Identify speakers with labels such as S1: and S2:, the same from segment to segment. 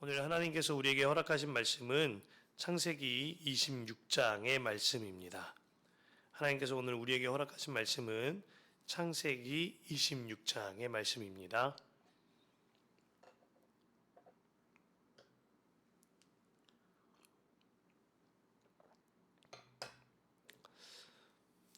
S1: 오늘 하나님께서 우리에게 허락하신 말씀은 창세기 26장의 말씀입니다. 하나님께서 오늘 우리에게 허락하신 말씀은 창세기 26장의 말씀입니다.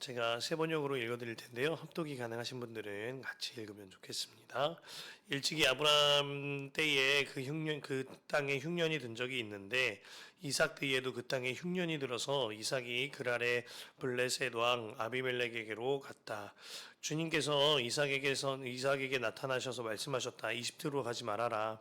S1: 제가 세 번역으로 읽어드릴 텐데요. 합독이 가능하신 분들은 같이 읽으면 좋겠습니다. 일찍이 아브라함 때에 그 땅에 흉년이 든 적이 있는데 이삭 때에도 그 땅에 흉년이 들어서 이삭이 그랄의 블레셋 왕 아비멜렉에게로 갔다. 주님께서 이삭에게 나타나셔서 말씀하셨다. 이집트로 가지 말아라.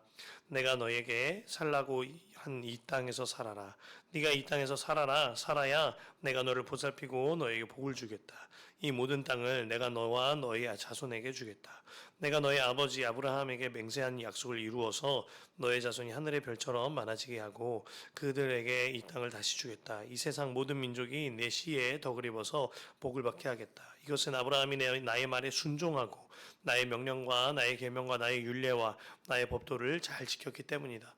S1: 내가 너에게 살라고 한 이 땅에서 살아라. 네가 이 땅에서 살아야 내가 너를 보살피고 너에게 복을 주겠다. 이 모든 땅을 내가 너와 너의 자손에게 주겠다. 내가 너의 아버지 아브라함에게 맹세한 약속을 이루어서 너의 자손이 하늘의 별처럼 많아지게 하고 그들에게 이 땅을 다시 주겠다. 이 세상 모든 민족이 내 시에 덕을 입어서 복을 받게 하겠다. 이것은 아브라함이 나의 말에 순종하고 나의 명령과 나의 계명과 나의 율례와 나의 법도를 잘 지켰기 때문이다.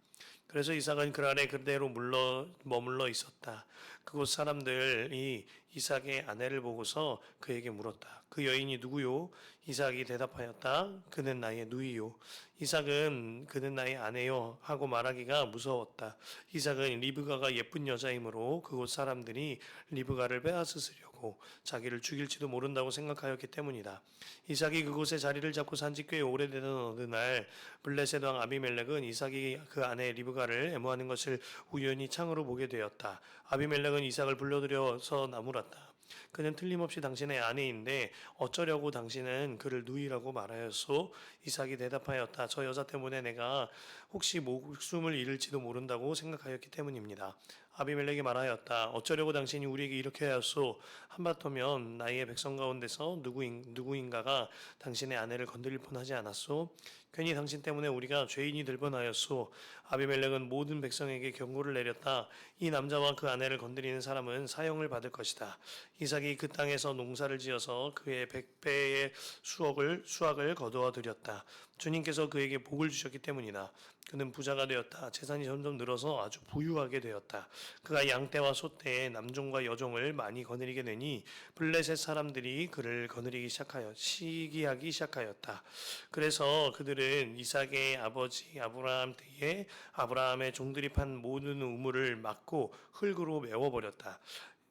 S1: 그래서 이삭은 그랄에 그대로 머물러 있었다. 그곳 사람들이 이삭의 아내를 보고서 그에게 물었다. 그 여인이 누구요? 이삭이 대답하였다. 그는 나의 누이요. 이삭은 그는 나의 아내요 하고 말하기가 무서웠다. 이삭은 리브가가 예쁜 여자이므로 그곳 사람들이 리브가를 빼앗으려고 자기를 죽일지도 모른다고 생각하였기 때문이다. 이삭이 그곳에 자리를 잡고 산지 꽤 오래되던 어느 날 블레셋 왕 아비멜렉은 이삭이 그 아내 리브가를 애무하는 것을 우연히 창으로 보게 되었다. 아비멜렉은 이삭을 불러들여서 나무랐다. 그는 틀림없이 당신의 아내인데 어쩌려고 당신은 그를 누이라고 말하였소? 이삭이 대답하였다. 저 여자 때문에 내가 혹시 목숨을 잃을지도 모른다고 생각하였기 때문입니다. 아비멜렉이 말하였다. 어쩌려고 당신이 우리에게 이렇게 하였소? 한바터면 나의 백성 가운데서 누구인가가 당신의 아내를 건드릴 뻔하지 않았소? 괜히 당신 때문에 우리가 죄인이 될 뻔하였소. 아비멜렉은 모든 백성에게 경고를 내렸다. 이 남자와 그 아내를 건드리는 사람은 사형을 받을 것이다. 이삭이 그 땅에서 농사를 지어서 그의 100배의 수확을 거두어 들였다. 주님께서 그에게 복을 주셨기 때문이다. 그는 부자가 되었다. 재산이 점점 늘어서 아주 부유하게 되었다. 그가 양떼와 소떼, 남종과 여종을 많이 거느리게 되니 블레셋 사람들이 그를 시기하기 시작하였다. 그래서 그들은 이삭의 아버지 아브라함 때에 아브라함의 종들이 판 모든 우물을 막고 흙으로 메워버렸다.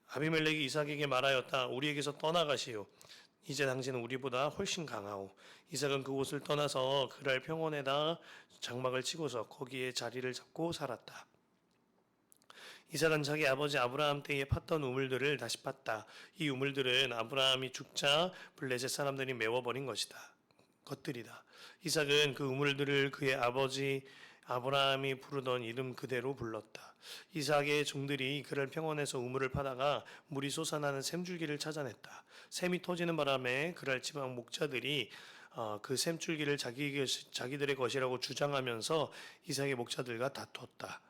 S1: 아비멜렉이 이삭에게 말하였다. 우리에게서 떠나가시오. 이제 당신은 우리보다 훨씬 강하오. 이삭은 그곳을 떠나서 그랄 평원에다 장막을 치고서 거기에 자리를 잡고 살았다. 이삭은 자기 아버지 아브라함 때에 팠던 우물들을 다시 팠다. 이 우물들은 아브라함이 죽자 블레셋 사람들이 메워버린 것들이다. 이삭은 그 우물들을 그의 아버지 아브라함이 부르던 이름 그대로 불렀다. 이삭의 종들이 그를 평원에서 우물을 파다가 물이 솟아나는 샘줄기를 찾아냈다. 샘이 터지는 바람에 그랄 지방 목자들이 그 샘줄기를 자기들의 것이라고 주장하면서 이삭의 목자들과 다투었다.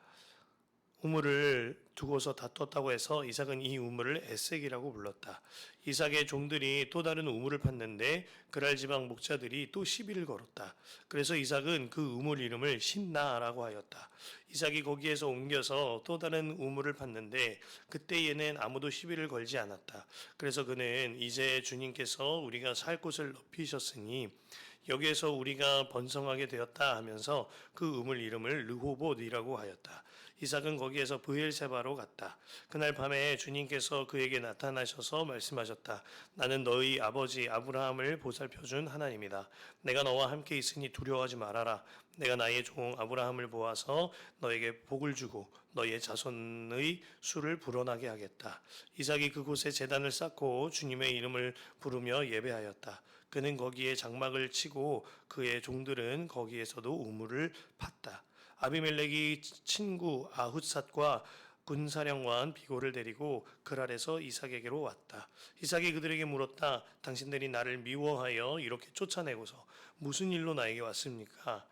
S1: 우물을 두고서 다투었다고 해서 이삭은 이 우물을 에색이라고 불렀다. 이삭의 종들이 또 다른 우물을 팠는데 그랄 지방 목자들이 또 시비를 걸었다. 그래서 이삭은 그 우물 이름을 신나라고 하였다. 이삭이 거기에서 옮겨서 또 다른 우물을 팠는데 그때에는 아무도 시비를 걸지 않았다. 그래서 그는 이제 주님께서 우리가 살 곳을 넓히셨으니 여기에서 우리가 번성하게 되었다 하면서 그 우물 이름을 르호봇이라고 하였다. 이삭은 거기에서 브엘세바로 갔다. 그날 밤에 주님께서 그에게 나타나셔서 말씀하셨다. 나는 너희 아버지 아브라함을 보살펴준 하나님이다. 내가 너와 함께 있으니 두려워하지 말아라. 내가 나의 종 아브라함을 보아서 너에게 복을 주고 너의 자손의 수를 불어나게 하겠다. 이삭이 그곳에 제단을 쌓고 주님의 이름을 부르며 예배하였다. 그는 거기에 장막을 치고 그의 종들은 거기에서도 우물을 팠다. 아비멜렉이 친구 아훗삿과 군사령관 비고를 데리고 그랄에서 이삭에게로 왔다. 이삭이 그들에게 물었다. 당신들이 나를 미워하여 이렇게 쫓아내고서 무슨 일로 나에게 왔습니까?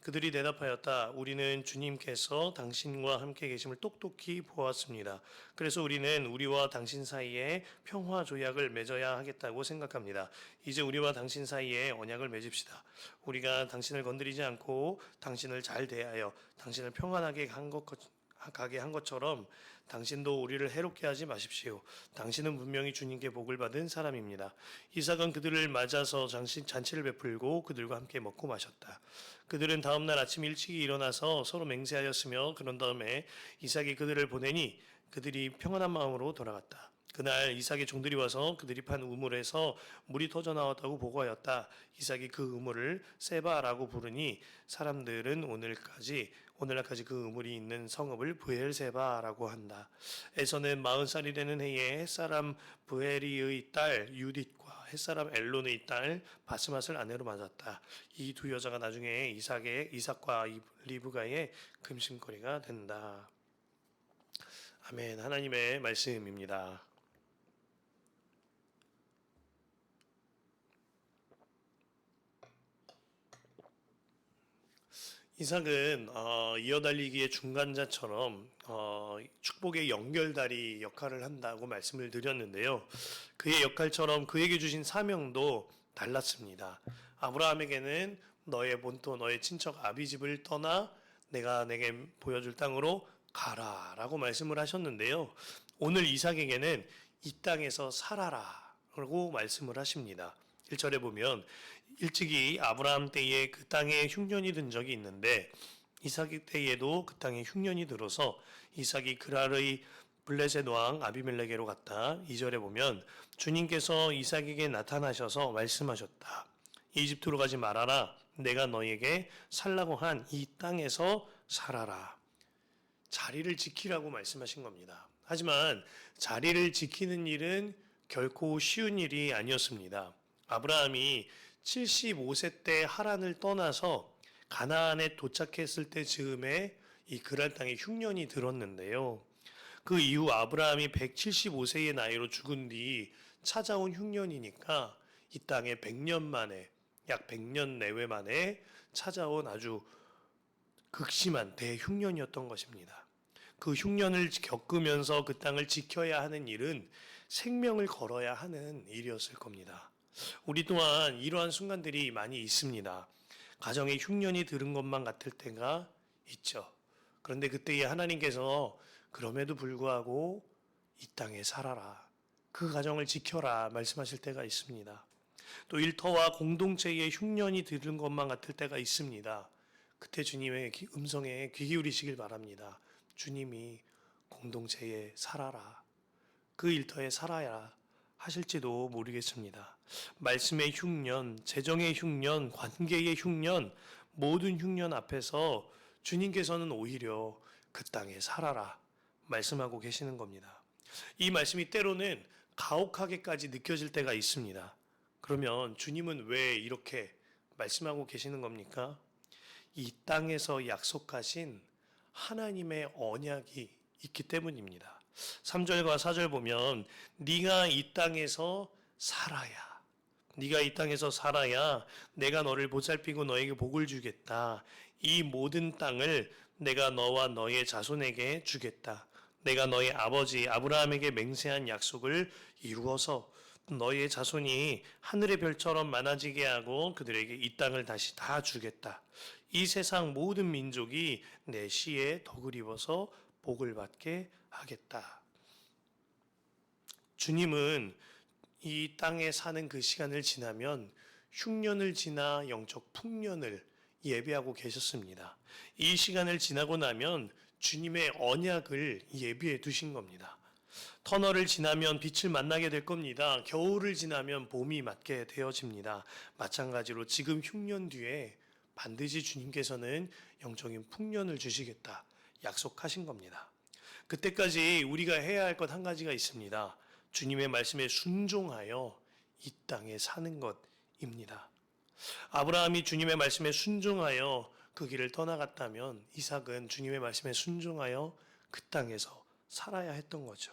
S1: 그들이 대답하였다. 우리는 주님께서 당신과 함께 계심을 똑똑히 보았습니다. 그래서 우리는 우리와 당신 사이에 평화 조약을 맺어야 하겠다고 생각합니다. 이제 우리와 당신 사이에 언약을 맺읍시다. 우리가 당신을 건드리지 않고 당신을 잘 대하여 당신을 평안하게 가게 한 것처럼 당신도 우리를 해롭게 하지 마십시오. 당신은 분명히 주님께 복을 받은 사람입니다. 이삭은 그들을 맞아서 잔치를 베풀고 그들과 함께 먹고 마셨다. 그들은 다음 날 아침 일찍이 일어나서 서로 맹세하였으며 그런 다음에 이삭이 그들을 보내니 그들이 평안한 마음으로 돌아갔다. 그날 이삭의 종들이 와서 그들이 판 우물에서 물이 터져 나왔다고 보고하였다. 이삭이 그 우물을 세바라고 부르니 사람들은 오늘날까지 그 우물이 있는 성읍을 브엘세바라고 한다. 에서는 40살이 되는 해에 햇사람 브에리의 딸 유딧과 햇사람 엘론의 딸 바스맛을 아내로 맞았다. 이 두 여자가 나중에 이삭과 리브가의 금심거리가 된다. 아멘. 하나님의 말씀입니다. 이삭은 이어달리기의 중간자처럼 축복의 연결다리 역할을 한다고 말씀을 드렸는데요. 그의 역할처럼 그에게 주신 사명도 달랐습니다. 아브라함에게는 너의 본토 너의 친척 아비집을 떠나 내가 내게 보여줄 땅으로 가라라고 말씀을 하셨는데요. 오늘 이삭에게는 이 땅에서 살아라 라고 말씀을 하십니다. 1절에 보면 일찍이 아브라함 때에 그 땅에 흉년이 든 적이 있는데 이삭 때에도 그 땅에 흉년이 들어서 이삭이 그랄의 블레셋 왕 아비멜렉에로 갔다. 2절에 보면 주님께서 이삭에게 나타나셔서 말씀하셨다. 이집트로 가지 말아라. 내가 너에게 살라고 한 이 땅에서 살아라. 자리를 지키라고 말씀하신 겁니다. 하지만 자리를 지키는 일은 결코 쉬운 일이 아니었습니다. 아브라함이 75세 때 하란을 떠나서 가나안에 도착했을 때 즈음에 이 그랄 땅에 흉년이 들었는데요. 그 이후 아브라함이 175세의 나이로 죽은 뒤 찾아온 흉년이니까 이 땅에 100년 만에 약 100년 내외 만에 찾아온 아주 극심한 대흉년이었던 것입니다. 그 흉년을 겪으면서 그 땅을 지켜야 하는 일은 생명을 걸어야 하는 일이었을 겁니다. 우리 또한 이러한 순간들이 많이 있습니다. 가정에 흉년이 들은 것만 같을 때가 있죠. 그런데 그때에 하나님께서 그럼에도 불구하고 이 땅에 살아라. 그 가정을 지켜라 말씀하실 때가 있습니다. 또 일터와 공동체에 흉년이 들은 것만 같을 때가 있습니다. 그때 주님의 음성에 귀 기울이시길 바랍니다. 주님이 공동체에 살아라. 그 일터에 살아야 하실지도 모르겠습니다. 말씀의 흉년, 재정의 흉년, 관계의 흉년, 모든 흉년 앞에서 주님께서는 오히려 그 땅에 살아라 말씀하고 계시는 겁니다. 이 말씀이 때로는 가혹하게까지 느껴질 때가 있습니다. 그러면 주님은 왜 이렇게 말씀하고 계시는 겁니까? 이 땅에서 약속하신 하나님의 언약이 있기 때문입니다. 3절과 4절 보면 네가 이 땅에서 살아야 내가 너를 보살피고 너에게 복을 주겠다. 이 모든 땅을 내가 너와 너의 자손에게 주겠다. 내가 너의 아버지 아브라함에게 맹세한 약속을 이루어서 너의 자손이 하늘의 별처럼 많아지게 하고 그들에게 이 땅을 다시 다 주겠다. 이 세상 모든 민족이 내 시에 덕을 입어서 복을 받게 하겠다. 주님은 이 땅에 사는 그 시간을 지나면 흉년을 지나 영적 풍년을 예비하고 계셨습니다. 이 시간을 지나고 나면 주님의 언약을 예비해 두신 겁니다. 터널을 지나면 빛을 만나게 될 겁니다. 겨울을 지나면 봄이 맞게 되어집니다. 마찬가지로 지금 흉년 뒤에 반드시 주님께서는 영적인 풍년을 주시겠다 약속하신 겁니다. 그때까지 우리가 해야 할 것 한 가지가 있습니다. 주님의 말씀에 순종하여 이 땅에 사는 것입니다. 아브라함이 주님의 말씀에 순종하여 그 길을 떠나갔다면 이삭은 주님의 말씀에 순종하여 그 땅에서 살아야 했던 거죠.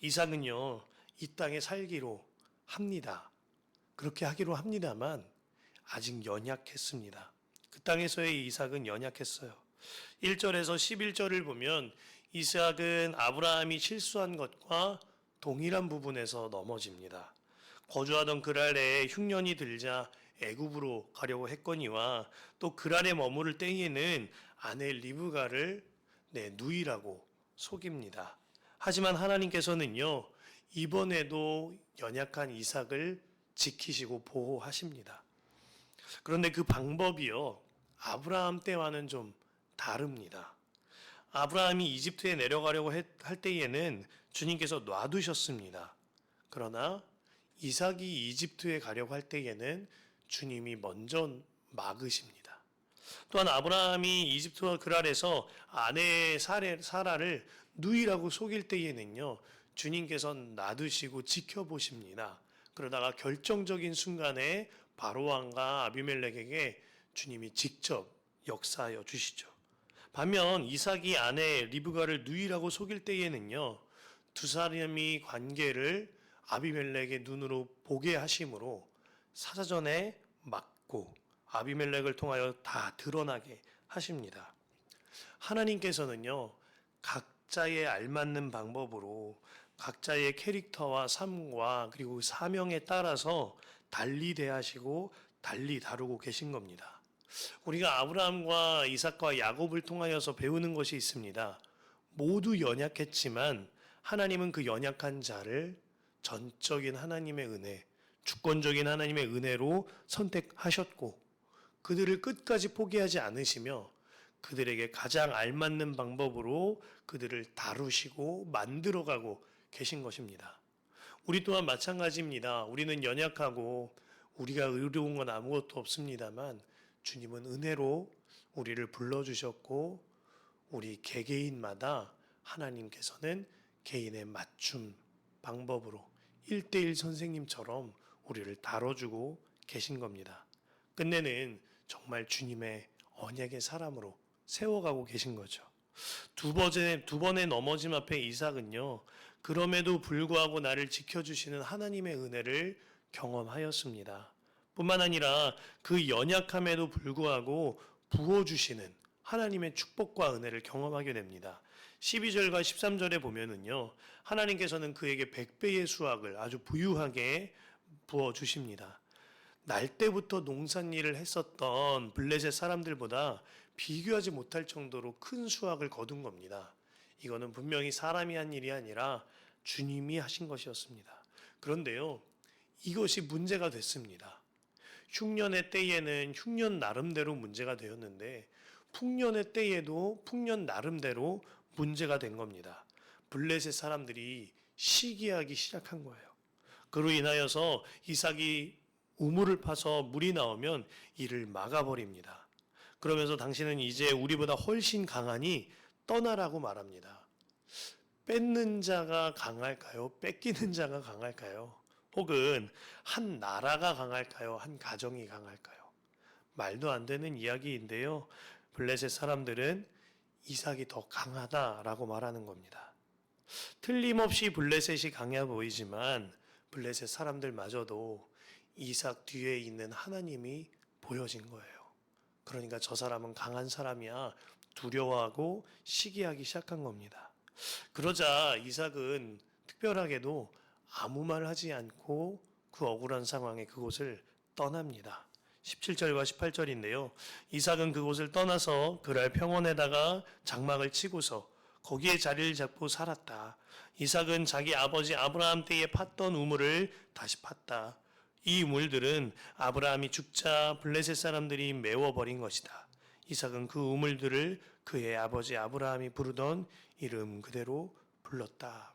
S1: 이삭은요, 이 땅에 살기로 합니다. 그렇게 하기로 합니다만 아직 연약했습니다. 그 땅에서의 이삭은 연약했어요. 1절에서 11절을 보면 이삭은 아브라함이 실수한 것과 동일한 부분에서 넘어집니다. 거주하던 그랄에 흉년이 들자 애굽으로 가려고 했거니와 또 그랄에 머무를 때에는 아내 리브가를 누이라고 속입니다. 하지만 하나님께서는요, 이번에도 연약한 이삭을 지키시고 보호하십니다. 그런데 그 방법이요, 아브라함 때와는 좀 다릅니다. 아브라함이 이집트에 내려가려고 할 때에는 주님께서 놔두셨습니다. 그러나 이삭이 이집트에 가려고 할 때에는 주님이 먼저 막으십니다. 또한 아브라함이 이집트와 그랄에서 아내 사라를 누이라고 속일 때에는요, 주님께서 놔두시고 지켜보십니다. 그러다가 결정적인 순간에 바로왕과 아비멜렉에게 주님이 직접 역사하여 주시죠. 반면 이삭이 아내 리브가를 누이라고 속일 때에는요, 두 사람이 관계를 아비멜렉의 눈으로 보게 하심으로 사자전에 막고 아비멜렉을 통하여 다 드러나게 하십니다. 하나님께서는요, 각자의 알맞는 방법으로 각자의 캐릭터와 삶과 그리고 사명에 따라서 달리 대하시고 달리 다루고 계신 겁니다. 우리가 아브라함과 이삭과 야곱을 통하여서 배우는 것이 있습니다. 모두 연약했지만 하나님은 그 연약한 자를 전적인 하나님의 은혜, 주권적인 하나님의 은혜로 선택하셨고 그들을 끝까지 포기하지 않으시며 그들에게 가장 알맞는 방법으로 그들을 다루시고 만들어가고 계신 것입니다. 우리 또한 마찬가지입니다. 우리는 연약하고 우리가 의로운 건 아무것도 없습니다만 주님은 은혜로 우리를 불러주셨고 우리 개개인마다 하나님께서는 개인의 맞춤 방법으로 1대1 선생님처럼 우리를 다뤄주고 계신 겁니다. 끝내는 정말 주님의 언약의 사람으로 세워가고 계신 거죠. 두 번의 넘어짐 앞에 이삭은요, 그럼에도 불구하고 나를 지켜주시는 하나님의 은혜를 경험하였습니다. 뿐만 아니라 그 연약함에도 불구하고 부어주시는 하나님의 축복과 은혜를 경험하게 됩니다. 12절과 13절에 보면은요, 하나님께서는 그에게 100배의 수확을 아주 부유하게 부어주십니다. 날 때부터 농산일을 했었던 블레셋 사람들보다 비교하지 못할 정도로 큰 수확을 거둔 겁니다. 이거는 분명히 사람이 한 일이 아니라 주님이 하신 것이었습니다. 그런데요, 이것이 문제가 됐습니다. 흉년의 때에는 흉년 나름대로 문제가 되었는데 풍년의 때에도 풍년 나름대로 문제가 된 겁니다. 블레셋 사람들이 시기하기 시작한 거예요. 그로 인하여서 이삭이 우물을 파서 물이 나오면 이를 막아버립니다. 그러면서 당신은 이제 우리보다 훨씬 강하니 떠나라고 말합니다. 뺏는 자가 강할까요? 뺏기는 자가 강할까요? 혹은 한 나라가 강할까요? 한 가정이 강할까요? 말도 안 되는 이야기인데요. 블레셋 사람들은 이삭이 더 강하다라고 말하는 겁니다. 틀림없이 블레셋이 강해 보이지만 블레셋 사람들마저도 이삭 뒤에 있는 하나님이 보여진 거예요. 그러니까 저 사람은 강한 사람이야 두려워하고 시기하기 시작한 겁니다. 그러자 이삭은 특별하게도 아무 말 하지 않고 그 억울한 상황에 그곳을 떠납니다. 17절과 18절인데요. 이삭은 그곳을 떠나서 그랄 평원에다가 장막을 치고서 거기에 자리를 잡고 살았다. 이삭은 자기 아버지 아브라함 때에 팠던 우물을 다시 팠다. 이 우물들은 아브라함이 죽자 블레셋 사람들이 메워버린 것이다. 이삭은 그 우물들을 그의 아버지 아브라함이 부르던 이름 그대로 불렀다.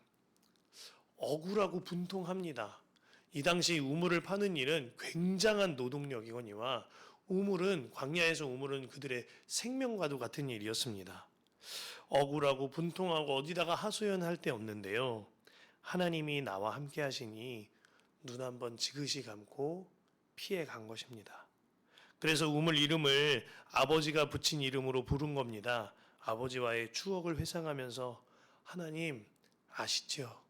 S1: 억울하고 분통합니다. 이 당시 우물을 파는 일은 굉장한 노동력이거니와 광야에서 우물은 그들의 생명과도 같은 일이었습니다. 억울하고 분통하고 어디다가 하소연할 데 없는데요. 하나님이 나와 함께 하시니 눈 한번 지그시 감고 피해 간 것입니다. 그래서 우물 이름을 아버지가 붙인 이름으로 부른 겁니다. 아버지와의 추억을 회상하면서 하나님 아시죠?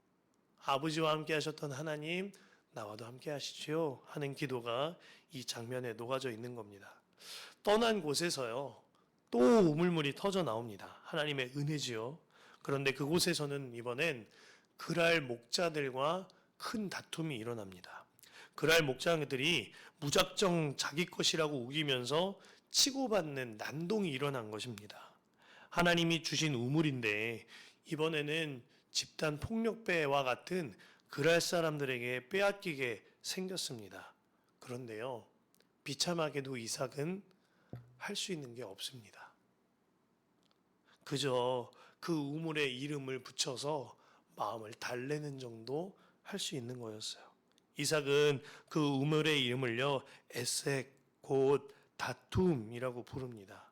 S1: 아버지와 함께 하셨던 하나님 나와도 함께 하시죠? 하는 기도가 이 장면에 녹아져 있는 겁니다. 떠난 곳에서요, 또 우물물이 터져 나옵니다. 하나님의 은혜지요. 그런데 그곳에서는 이번엔 그랄 목자들과 큰 다툼이 일어납니다. 그랄 목자들이 무작정 자기 것이라고 우기면서 치고받는 난동이 일어난 것입니다. 하나님이 주신 우물인데 이번에는 집단 폭력배와 같은 그랄 사람들에게 빼앗기게 생겼습니다. 그런데요, 비참하게도 이삭은 할 수 있는 게 없습니다. 그저 그 우물에 이름을 붙여서 마음을 달래는 정도 할 수 있는 거였어요. 이삭은 그 우물의 이름을요, 에색, 곧 다툼이라고 부릅니다.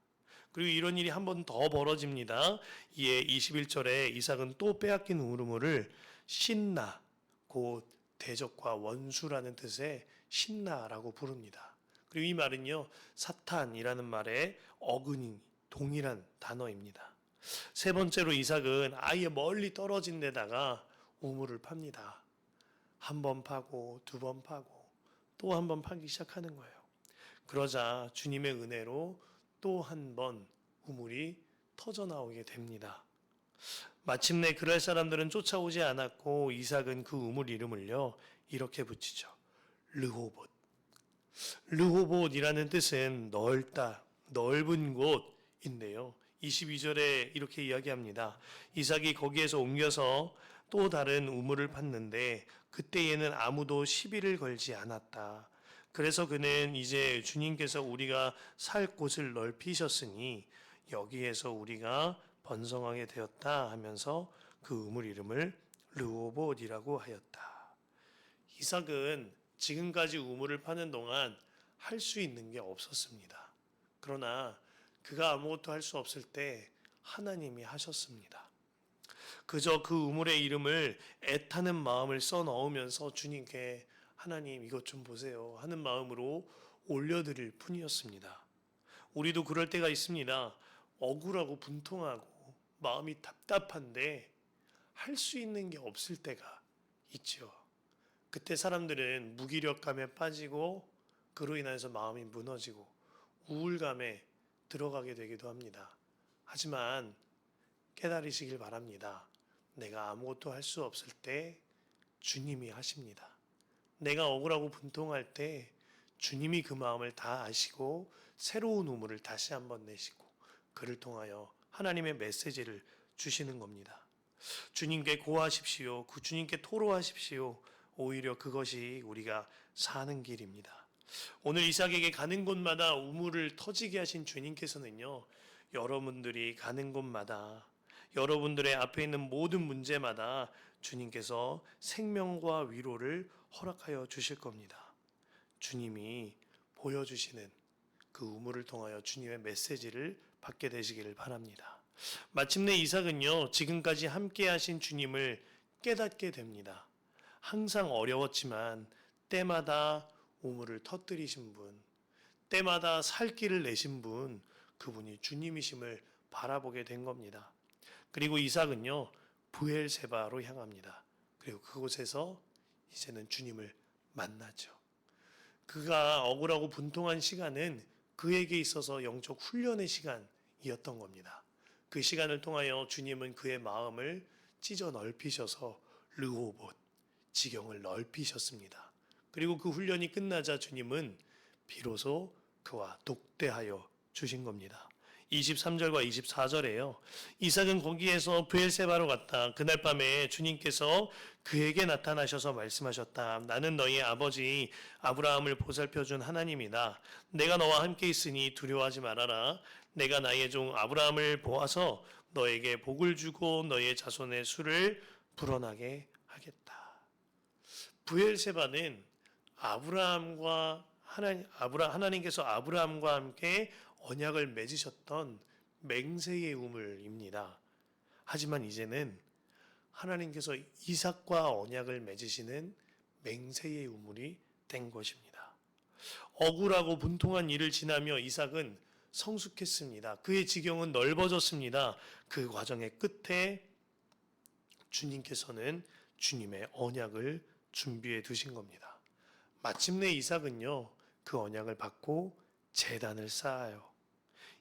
S1: 그리고 이런 일이 한 번 더 벌어집니다. 이에 21절에 이삭은 또 빼앗긴 우물을 신나, 곧 대적과 원수라는 뜻의 신나라고 부릅니다. 그리고 이 말은요, 사탄이라는 말의 어근이 동일한 단어입니다. 세 번째로 이삭은 아예 멀리 떨어진 데다가 우물을 팝니다. 한 번 파고 두 번 파고 또 한 번 파기 시작하는 거예요. 그러자 주님의 은혜로 또 한 번 우물이 터져 나오게 됩니다. 마침내 그랄 사람들은 쫓아오지 않았고 이삭은 그 우물 이름을요, 이렇게 붙이죠. 르호봇. 르호봇이라는 뜻은 넓다, 넓은 곳인데요. 22절에 이렇게 이야기합니다. 이삭이 거기에서 옮겨서 또 다른 우물을 팠는데 그때에는 아무도 시비를 걸지 않았다. 그래서 그는 이제 주님께서 우리가 살 곳을 넓히셨으니 여기에서 우리가 번성하게 되었다 하면서 그 우물 이름을 르호봇이라고 하였다. 이삭은 지금까지 우물을 파는 동안 할 수 있는 게 없었습니다. 그러나 그가 아무것도 할 수 없을 때 하나님이 하셨습니다. 그저 그 우물의 이름을 애타는 마음을 써 넣으면서 주님께 하나님 이것 좀 보세요 하는 마음으로 올려드릴 뿐이었습니다. 우리도 그럴 때가 있습니다. 억울하고 분통하고 마음이 답답한데 할 수 있는 게 없을 때가 있죠. 그때 사람들은 무기력감에 빠지고 그로 인해서 마음이 무너지고 우울감에 들어가게 되기도 합니다. 하지만 깨달으시길 바랍니다. 내가 아무것도 할 수 없을 때 주님이 하십니다. 내가 억울하고 분통할 때 주님이 그 마음을 다 아시고 새로운 우물을 다시 한번 내시고 그를 통하여 하나님의 메시지를 주시는 겁니다. 주님께 고하십시오. 그 주님께 토로하십시오. 오히려 그것이 우리가 사는 길입니다. 오늘 이삭에게 가는 곳마다 우물을 터지게 하신 주님께서는요, 여러분들이 가는 곳마다 여러분들의 앞에 있는 모든 문제마다 주님께서 생명과 위로를 허락하여 주실 겁니다. 주님이 보여주시는 그 우물을 통하여 주님의 메시지를 받게 되시기를 바랍니다. 마침내 이삭은요, 지금까지 함께 하신 주님을 깨닫게 됩니다. 항상 어려웠지만 때마다 우물을 터뜨리신 분, 때마다 살 길을 내신 분, 그분이 주님이심을 바라보게 된 겁니다. 그리고 이삭은요, 브엘세바로 향합니다. 그리고 그곳에서 이제는 주님을 만나죠. 그가 억울하고 분통한 시간은 그에게 있어서 영적 훈련의 시간이었던 겁니다. 그 시간을 통하여 주님은 그의 마음을 찢어 넓히셔서 르호봇, 지경을 넓히셨습니다. 그리고 그 훈련이 끝나자 주님은 비로소 그와 독대하여 주신 겁니다. 23절과 24절에요. 이삭은 거기에서 브엘세바로 갔다. 그날 밤에 주님께서 그에게 나타나셔서 말씀하셨다. 나는 너희 아버지 아브라함을 보살펴준 하나님이다. 내가 너와 함께 있으니 두려워하지 말아라. 내가 나의 종 아브라함을 보아서 너에게 복을 주고 너의 자손의 수를 불어나게 하겠다. 브엘세바는 하나님께서 아브라함과 함께 언약을 맺으셨던 맹세의 우물입니다. 하지만 이제는 하나님께서 이삭과 언약을 맺으시는 맹세의 우물이 된 것입니다. 억울하고 분통한 일을 지나며 이삭은 성숙했습니다. 그의 지경은 넓어졌습니다. 그 과정의 끝에 주님께서는 주님의 언약을 준비해 두신 겁니다. 마침내 이삭은요, 그 언약을 받고 제단을 쌓아요.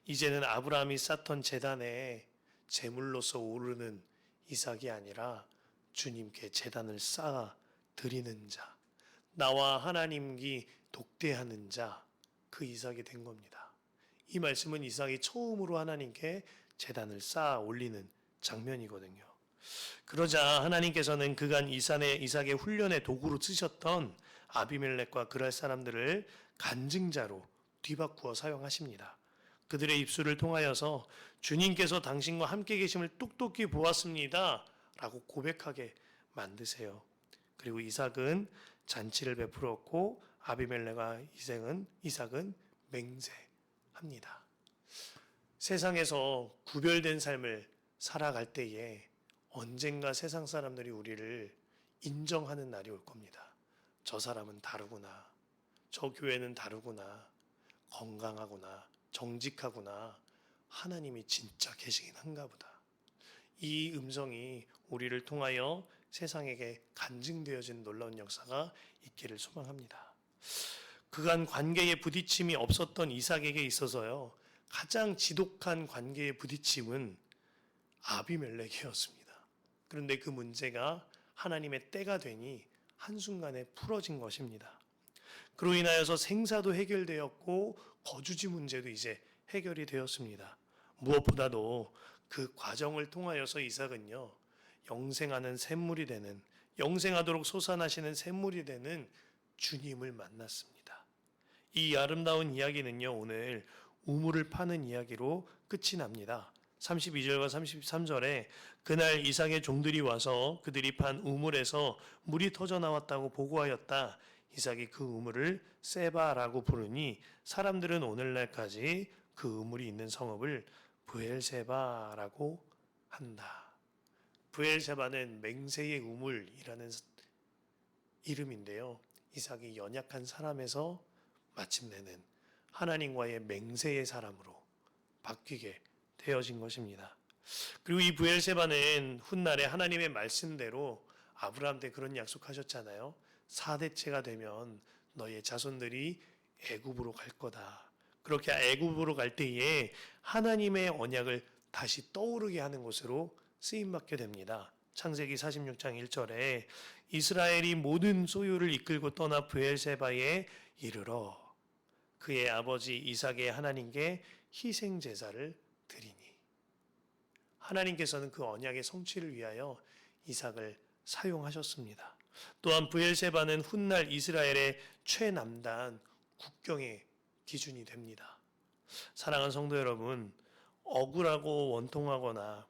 S1: 이제는 아브라함이 쌓던 제단에 제물로서 오르는 이삭이 아니라 주님께 제단을 쌓아 드리는 자, 나와 하나님이 독대하는 자, 그 이삭이 된 겁니다. 이 말씀은 이삭이 처음으로 하나님께 제단을 쌓아 올리는 장면이거든요. 그러자 하나님께서는 그간 이삭의 훈련의 도구로 쓰셨던 아비멜렉과 그랄 사람들을 간증자로 뒤바꾸어 사용하십니다. 그들의 입술을 통하여서 주님께서 당신과 함께 계심을 똑똑히 보았습니다 라고 고백하게 만드세요. 그리고 이삭은 잔치를 베풀었고 아비멜렉과 이삭은 맹세합니다. 세상에서 구별된 삶을 살아갈 때에 언젠가 세상 사람들이 우리를 인정하는 날이 올 겁니다. 저 사람은 다르구나. 저 교회는 다르구나. 건강하구나. 정직하구나. 하나님이 진짜 계시긴 한가 보다. 이 음성이 우리를 통하여 세상에게 간증되어진 놀라운 역사가 있기를 소망합니다. 그간 관계의 부딪힘이 없었던 이삭에게 있어서요, 가장 지독한 관계의 부딪힘은 아비멜렉이었습니다. 그런데 그 문제가 하나님의 때가 되니 한순간에 풀어진 것입니다. 그로 인하여서 생사도 해결되었고 거주지 문제도 이제 해결이 되었습니다. 무엇보다도 그 과정을 통하여서 이삭은요, 영생하는 샘물이 되는, 영생하도록 솟아나시는 샘물이 되는 주님을 만났습니다. 이 아름다운 이야기는요, 오늘 우물을 파는 이야기로 끝이 납니다. 32절과 33절에 그날 이삭의 종들이 와서 그들이 판 우물에서 물이 터져 나왔다고 보고하였다. 이삭이 그 우물을 세바라고 부르니 사람들은 오늘날까지 그 우물이 있는 성읍을 브엘세바라고 한다. 브엘세바는 맹세의 우물이라는 이름인데요. 이삭이 연약한 사람에서 마침내는 하나님과의 맹세의 사람으로 바뀌게 되어진 것입니다. 그리고 이 브엘세바는 훗날에 하나님의 말씀대로 아브라함 때 그런 약속하셨잖아요. 4대째가 되면 너의 자손들이 애굽으로 갈 거다. 그렇게 애굽으로 갈 때에 하나님의 언약을 다시 떠오르게 하는 것으로 쓰임받게 됩니다. 창세기 46장 1절에 이스라엘이 모든 소유를 이끌고 떠나 브엘세바에 이르러 그의 아버지 이삭의 하나님께 희생 제사를 드리니, 하나님께서는 그 언약의 성취를 위하여 이삭을 사용하셨습니다. 또한 브엘세바는 훗날 이스라엘의 최남단 국경의 기준이 됩니다. 사랑하는 성도 여러분, 억울하고 원통하거나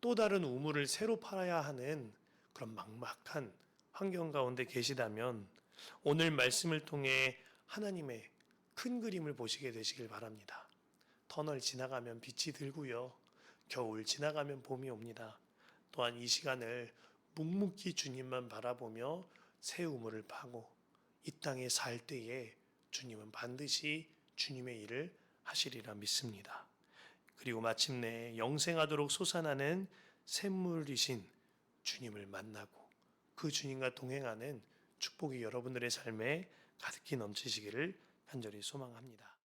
S1: 또 다른 우물을 새로 팔아야 하는 그런 막막한 환경 가운데 계시다면 오늘 말씀을 통해 하나님의 큰 그림을 보시게 되시길 바랍니다. 터널 지나가면 빛이 들고요. 겨울 지나가면 봄이 옵니다. 또한 이 시간을 묵묵히 주님만 바라보며 새 우물을 파고 이 땅에 살 때에 주님은 반드시 주님의 일을 하시리라 믿습니다. 그리고 마침내 영생하도록 솟아나는 샘물이신 주님을 만나고 그 주님과 동행하는 축복이 여러분들의 삶에 가득히 넘치시기를 간절히 소망합니다.